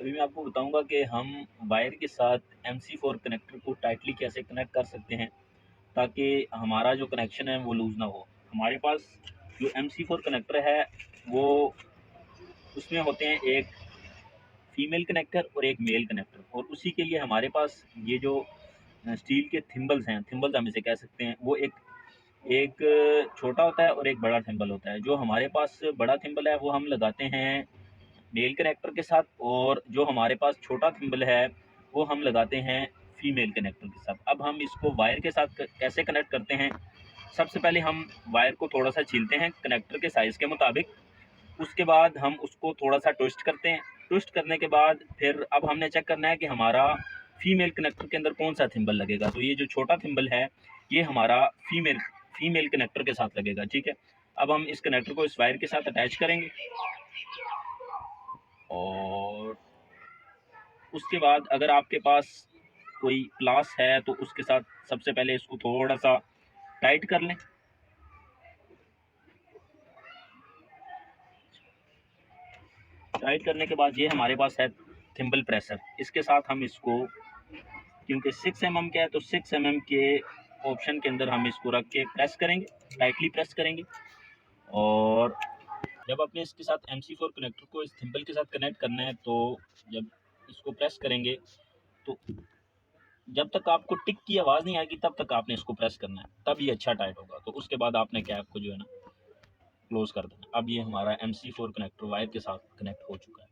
अभी मैं आपको बताऊंगा कि हम वायर के साथ MC4 कनेक्टर को टाइटली कैसे कनेक्ट कर सकते हैं ताकि हमारा जो कनेक्शन है वो लूज़ ना हो। हमारे पास जो MC4 कनेक्टर है वो उसमें होते हैं एक फीमेल कनेक्टर और एक मेल कनेक्टर, और उसी के लिए हमारे पास ये जो स्टील के थिम्बल्स हैं, थिम्बल्स हम इसे कह सकते हैं, वो एक एक छोटा होता है और एक बड़ा थिम्बल होता है। जो हमारे पास बड़ा थिम्बल है वो हम लगाते हैं मेल कनेक्टर के साथ, और जो हमारे पास छोटा थिम्बल है वो हम लगाते हैं फीमेल कनेक्टर के साथ। अब हम इसको वायर के साथ कैसे कनेक्ट करते हैं, सबसे पहले हम वायर को थोड़ा सा छीलते हैं कनेक्टर के साइज़ के मुताबिक। उसके बाद हम उसको थोड़ा सा ट्विस्ट करते हैं। ट्विस्ट करने के बाद फिर अब हमने चेक करना है कि हमारा फीमेल कनेक्टर के अंदर कौन सा थिम्बल लगेगा। तो ये जो छोटा थिम्बल है ये हमारा फीमेल कनेक्टर के साथ लगेगा, ठीक है। अब हम इस कनेक्टर को इस वायर के साथ अटैच करेंगे, और उसके बाद अगर आपके पास कोई प्लास है तो उसके साथ सबसे पहले इसको थोड़ा सा टाइट कर लें। टाइट करने के बाद ये हमारे पास है थिम्बल प्रेसर। इसके साथ हम इसको, क्योंकि 6 mm का है तो 6 mm के ऑप्शन के अंदर हम इसको रख के प्रेस करेंगे, टाइटली प्रेस करेंगे। और जब अपने इसके साथ MC4 कनेक्टर को इस थिम्बल के साथ कनेक्ट करना है तो जब इसको प्रेस करेंगे तो जब तक आपको टिक की आवाज़ नहीं आएगी तब तक आपने इसको प्रेस करना है, तब ये अच्छा टाइट होगा। तो उसके बाद आपने कैप को जो है ना क्लोज कर देना। अब ये हमारा MC4 कनेक्टर वायर के साथ कनेक्ट हो चुका है।